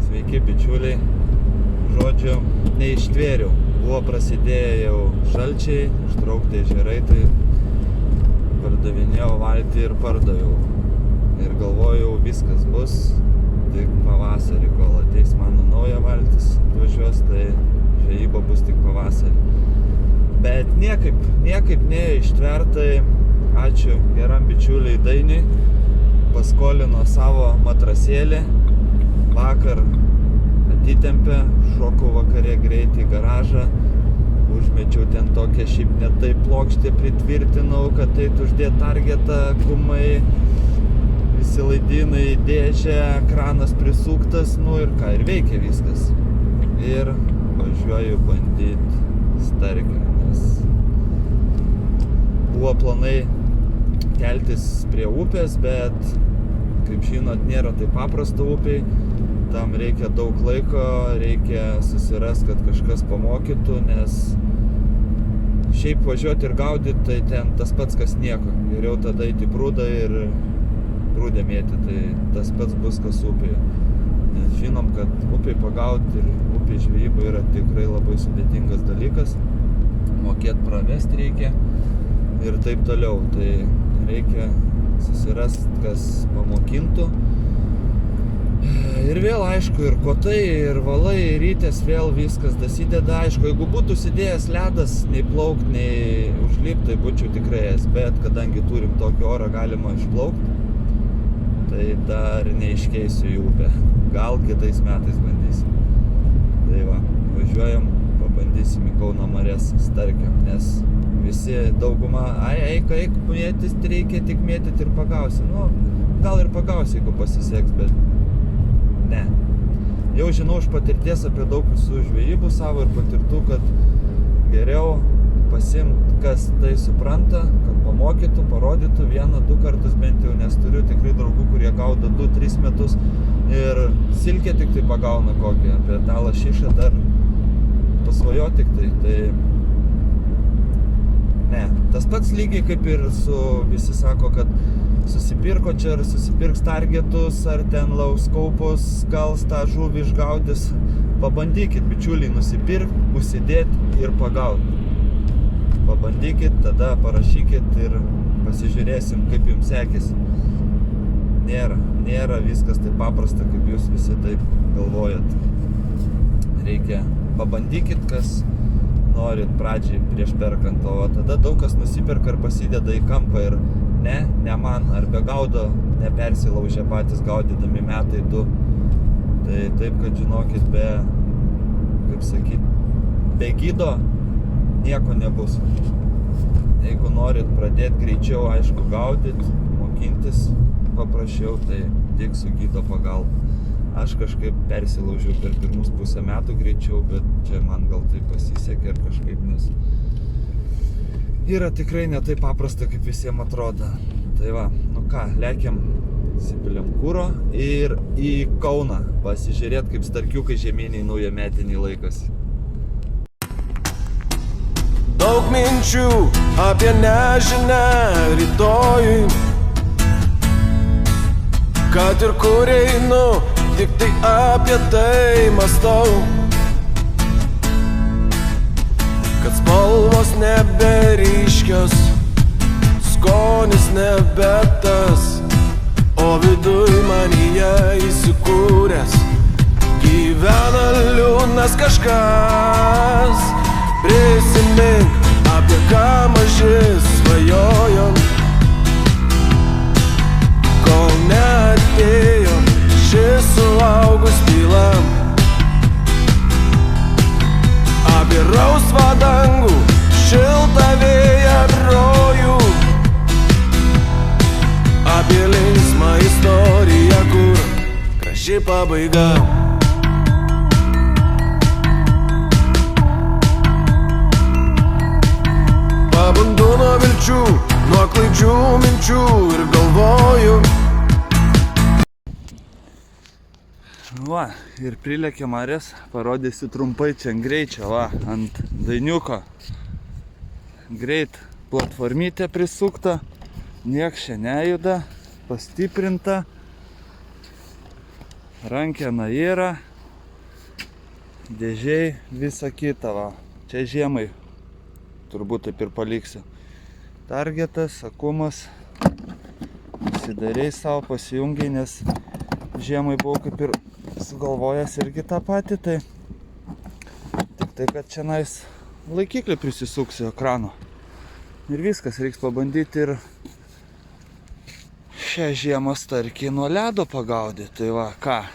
Sveiki bičiuliai, žodžiu, neištvėriau. Buvo prasidėję jau šalčiai, ištraukti ežerai, tai pardavinėjau valtį ir pardaviau. Ir galvojau, viskas bus tik pavasarį, kol ateis mano nauja valtis, atvažiuos, tai žvejyba bus tik pavasarį. Bet niekaip neištvertai, ačiū geram bičiuliai Dainiui, paskolino savo matrasėlį. Vakar atitempė, šokau vakarė greitai į garažą, užmečiau ten tokią šiaip ne taip plokštę, pritvirtinau, kad tai uždėt targetą, gumai, visi laidynai, dėžė, kranas prisuktas, nu ir ką, ir veikia viskas. Ir važiuoju bandyt starkę, nes buvo planai keltis prie upės, bet, kaip žinot, nėra taip paprasta upiai. Tam reikia daug laiko, reikia susirasti, kad kažkas pamokytų, nes šiaip važiuoti ir gaudyti, tai ten tas pats kas nieko. Geriau tada eiti prūdą ir prūdę mėti, tai tas pats bus kas upėje. Nes žinom, kad upiai pagauti ir upiai žvejyba yra tikrai labai sudėtingas dalykas. Mokėt pravesti reikia ir taip toliau. Tai reikia susirasti, kas pamokintų. Ir vėl, aišku, ir kotai, ir valai, ir rytės vėl viskas dasideda. Aišku, jeigu būtų sidėjęs ledas, nei plaukt, nei užlipt, tai būčiau tikrai jas. Bet kadangi turim tokį orą, galima išplaukti, tai dar neiškeisiu į upę. Gal kitais metais bandysim. Tai va, važiuojam, pabandysim į Kauno marias starkę, nes visi dauguma, eik, mėtis reikia, tik mėtyti ir pagausi. Nu, gal ir pagausi, jeigu pasiseks, bet ne. Jau žinau iš patirties apie daug visų žvejybų savo ir patirtų, kad geriau pasiimt, kas tai supranta, kad pamokytų, parodytų 1-2 kartus bent jau, nes turiu tikrai draugų, kurie gaudo 2-3 metus ir silkę tik tai pagauna kokią, apie tą lašišą dar pasvajo tik tai. Tai ne, tas pats lygiai kaip ir su, visi sako, kad susipirko čia ar susipirks targetus, ar ten lauskaupus, gal tą žuvį išgaudys. Pabandykit, bičiuliai, nusipirkt, užsidėt ir pagaut. Pabandykit, tada parašykit ir pasižiūrėsim, kaip jums sekėsi. Nėra viskas taip paprasta, kaip jūs visi taip galvojat. Reikia pabandykit, kas norit pradžiai prieš perkant, o tada daug kas nusiperka ir pasideda į kampą ir ne man, ar be gaudo nepersilaužia patys gaudydami metai 2. Tai taip, kad žinokit, be gido nieko nebus. Jeigu norit pradėti greičiau, aišku, gaudyti, mokintis paprasčiau, tai tik su gido pagalba. Aš kažkaip persilaužiau per pirmus pusę metų greičiau, bet čia man gal tai pasisekė ir kažkaip, nes yra tikrai ne taip paprasta, kaip visiems atrodo. Tai va, nu ką, lekiam, įsipiliam kuro ir į Kauną pasižiūrėt, kaip starkiukai žieminiai naujametiniai laikosi. Daug minčių apie nežinę rytojui, kad ir kur einu, tik tai apie tai mąstau. Kad spalvos neberyškios, skonis nebe tas, o viduj manyje įsikūręs gyvena liūdnas kažkas. Prisimink, apie ką maži svajojom, kol neatėjo šis suaugus tyla. Apie rausvą dangų, šiltą vėją rojų, apie linksmą istoriją, kur graži pabaiga. Pabundu nuo vilčių, nuo klaidžių minčių ir galvoju. Va, ir prilėkė marės, parodysiu trumpai čia ant greičio, va, ant Dainiuko. Greit platformytė prisukta, nieks čia nejuda, pastiprinta. Rankena yra, dėžiai, visa kita, va. Čia žiemai, turbūt taip ir paliksiu. Targetas, akumas, pasidarei savo, pasijungiai, nes žiemai buvau kaip ir sugalvojęs irgi tą patį, tai tik tai, kad čia nais laikiklį prisisuksiu ekrano. Ir viskas, reiks pabandyti ir šią žiemą starkį nuo ledo pagaudyti. Tai va, ką?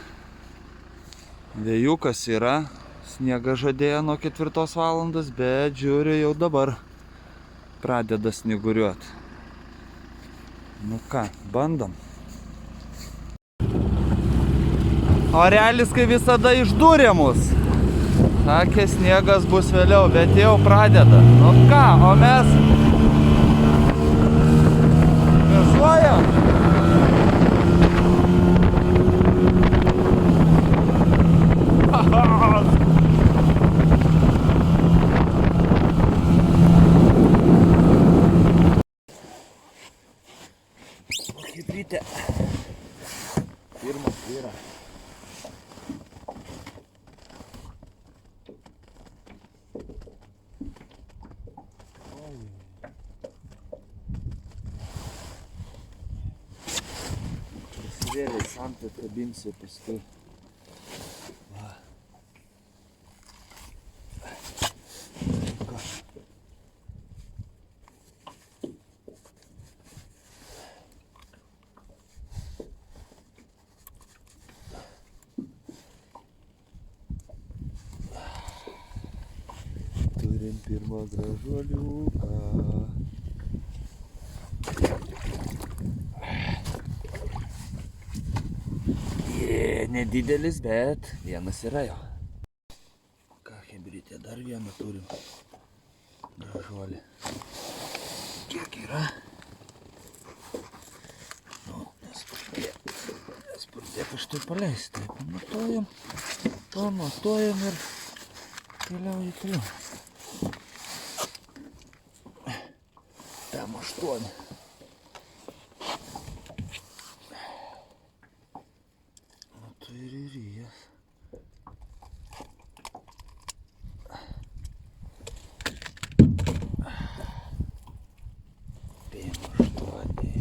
Vėjukas yra, sniegą žadėjo nuo 4 valandos, bet žiūriu jau dabar pradeda snyguriuoti. Nu ką, bandom. Orelis kaip visada išdūrė mus. Sakė, sniegas bus vėliau, bet jau pradeda. Nu ką, o mes gazuojam. Chebrytė. Pirmas vyra. Prisivėliai samtą kabinsiu paskui. Turim pirmą gražuoliuką. Nedidelis, bet vienas yra jau. Ką, chebrytė, dar vieną turim gražuolį. Kiek yra? Nu, nespurdėk aš tai paleisti. Taip, pamatuojam ir keliauju toliau. Tam 8. O tu ir ryjas. Pėm 8.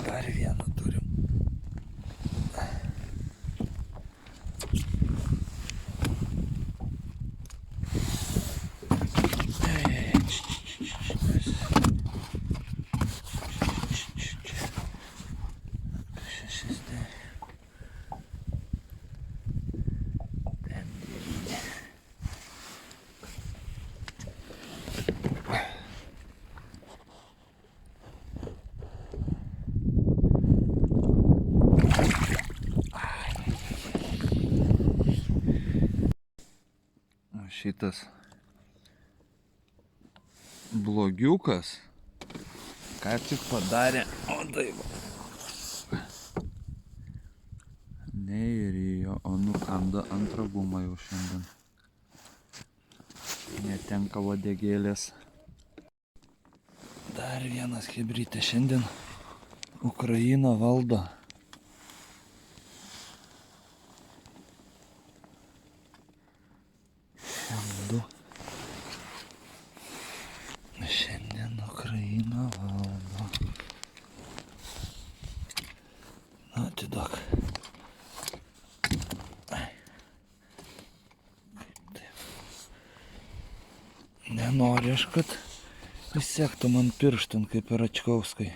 Dar vieną turim. Šitas blogiukas ką tik padarė, o taip neįrijo, o nukanda antrą gumą jau šiandien. Netenka uodegėlės. Dar vienas chebrytė šiandien Ukraina valdo. Šiandien Ukraina valdo. Na, atiduok. Nenori aš, kad įsektų man pirštin, kaip ir Račkauskai.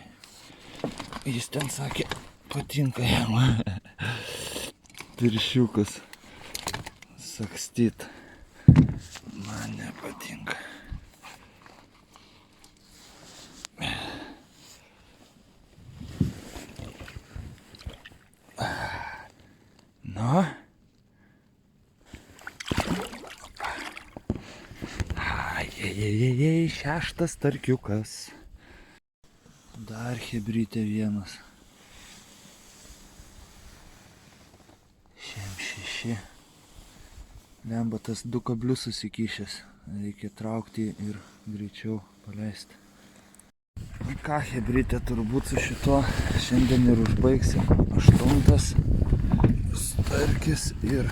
Jis ten sakė, patinka jam piršiukus sakstyt. Man nepatinka. Nu. Ai, 6 starkiukas. Dar chebrytė vienas. Šiam 6. Lemba tas 2 kablius susikišęs. Reikia traukti ir greičiau paleisti. Ką, hebrytė, turbūt su šito šiandien ir užbaigsim. 8 starkis ir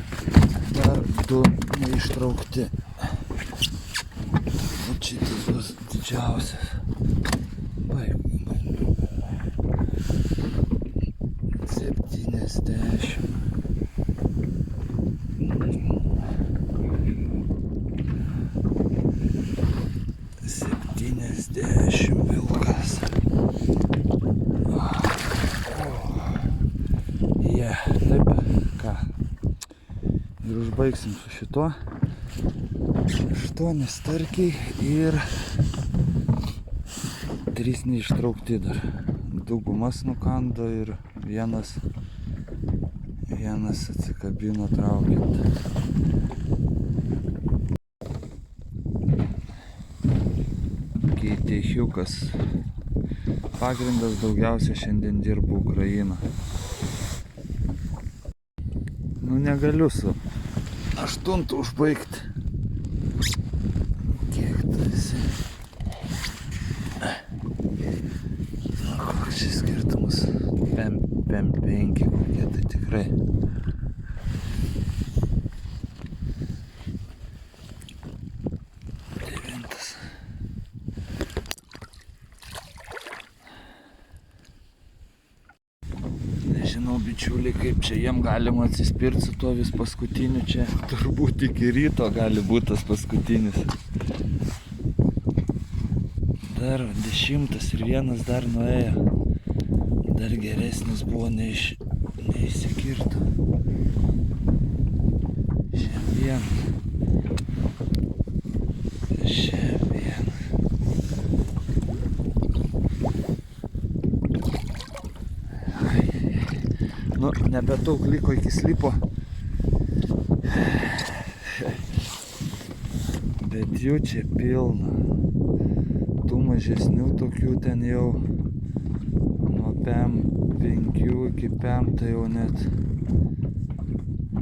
dar 2 neištraukti. O šitas bus didžiausias. Baig. 70. Vilkas. Taip, ką. Ir užbaigsim su šito. 8 starkiai ir 3 neištraukti dar. 2 gumas nukando ir vienas atsikabino traukiant. Keiteichiukas. Pagrindas daugiausia šiandien dirbu Ukrainą. Nu negaliu su 8 užbaigti. Kiek tu esi? Koks šis skirtumas? 5 kokie tai tikrai. Nežinau, bičiuliai, kaip čia jiem galima atsispirti su tuo vis paskutiniu čia. Turbūt iki ryto gali būti tas paskutinis. Dar 10 ir 1 dar nuėjo. Dar geresnis buvo neįsikirto. Šiandien. Nu, nebedaug liko iki slipo. Bet jų čia pilna. Tų mažesnių tokių ten jau nuo 5 iki 5 tai jau net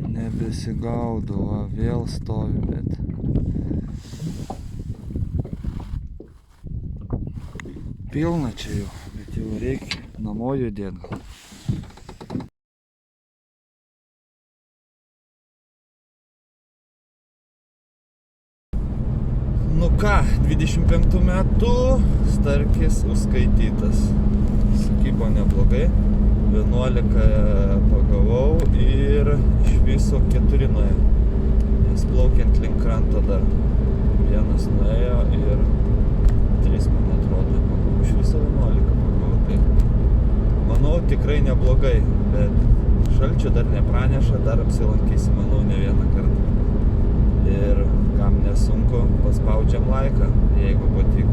nebesigaudo. Vėl stovi, bet pilna čia jau. Bet jau reikia namo judėti gal. Nu ką, 25 metų starkis užskaitytas. Sukybo neblogai. 11 pagavau ir iš viso 4 nuėjo. Nes plaukiant link kranto dar 1 nuėjo ir 3, man atrodo, pagavau. Iš viso 11 pagavau. Tai manau, tikrai neblogai, bet šalčio dar nepraneša, dar apsilankysim, manau, ne vieną kartą. Ir kam nesunku, paspaudžiam laiką, jeigu patiko.